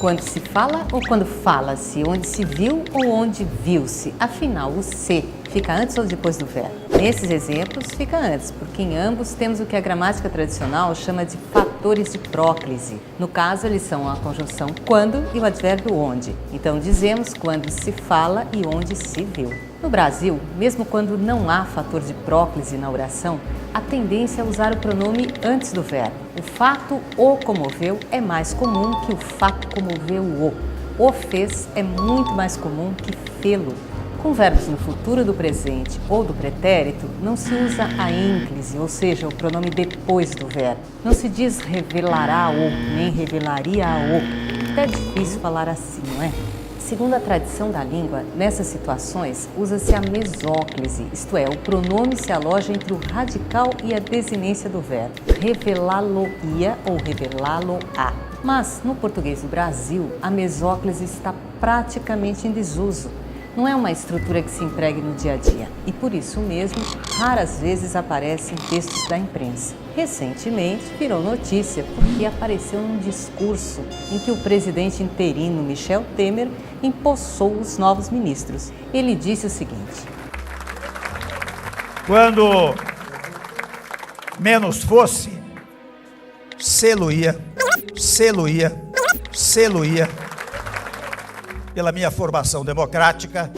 Quando se fala ou quando fala-se? Onde se viu ou onde viu-se? Afinal, o se fica antes ou depois do verbo? Nesses exemplos, fica antes, porque em ambos temos o que a gramática tradicional chama de fatores de próclise. No caso, eles são a conjunção quando e o advérbio onde. Então, dizemos quando se fala e onde se viu. No Brasil, mesmo quando não há fator de próclise na oração, a tendência é usar o pronome antes do verbo. O fato o comoveu é mais comum que o fato comoveu-o. O fez é muito mais comum que fê-lo. Com verbos no futuro do presente ou do pretérito, não se usa a ênclise, ou seja, o pronome depois do verbo. Não se diz revelará-o, nem revelaria-o. Até é difícil falar assim, não é? Segundo a tradição da língua, nessas situações, usa-se a mesóclise, isto é, o pronome se aloja entre o radical e a desinência do verbo, revelá-lo-ia ou revelá-lo-á. Mas, no português do Brasil, a mesóclise está praticamente em desuso. Não é uma estrutura que se empregue no dia a dia e, por isso mesmo, raras vezes aparece em textos da imprensa. Recentemente, virou notícia porque apareceu num discurso em que o presidente interino Michel Temer empossou os novos ministros. Ele disse o seguinte: quando menos fosse, sê-lo-ia, pela minha formação democrática.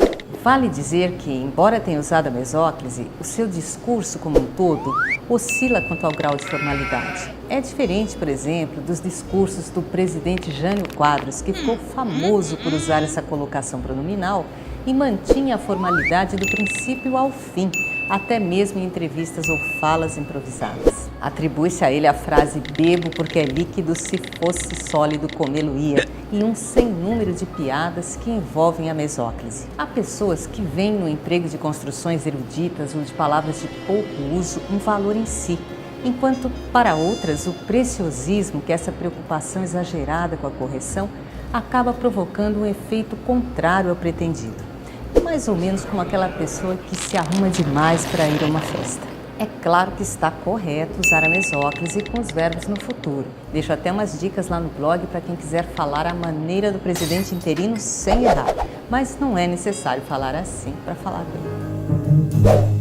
Vale dizer que, embora tenha usado a mesóclise, o seu discurso como um todo oscila quanto ao grau de formalidade. É diferente, por exemplo, dos discursos do presidente Jânio Quadros, que ficou famoso por usar essa colocação pronominal e mantinha a formalidade do princípio ao fim, até mesmo em entrevistas ou falas improvisadas. Atribui-se a ele a frase bebo porque é líquido, se fosse sólido comê-lo-ia, e um sem número de piadas que envolvem a mesóclise. Há pessoas que veem no emprego de construções eruditas ou de palavras de pouco uso um valor em si, enquanto para outras o preciosismo que essa preocupação exagerada com a correção acaba provocando um efeito contrário ao pretendido. Mais ou menos como aquela pessoa que se arruma demais para ir a uma festa. É claro que está correto usar a mesóclise com os verbos no futuro. Deixo até umas dicas lá no blog para quem quiser falar à maneira do presidente interino sem errar. Mas não é necessário falar assim para falar bem.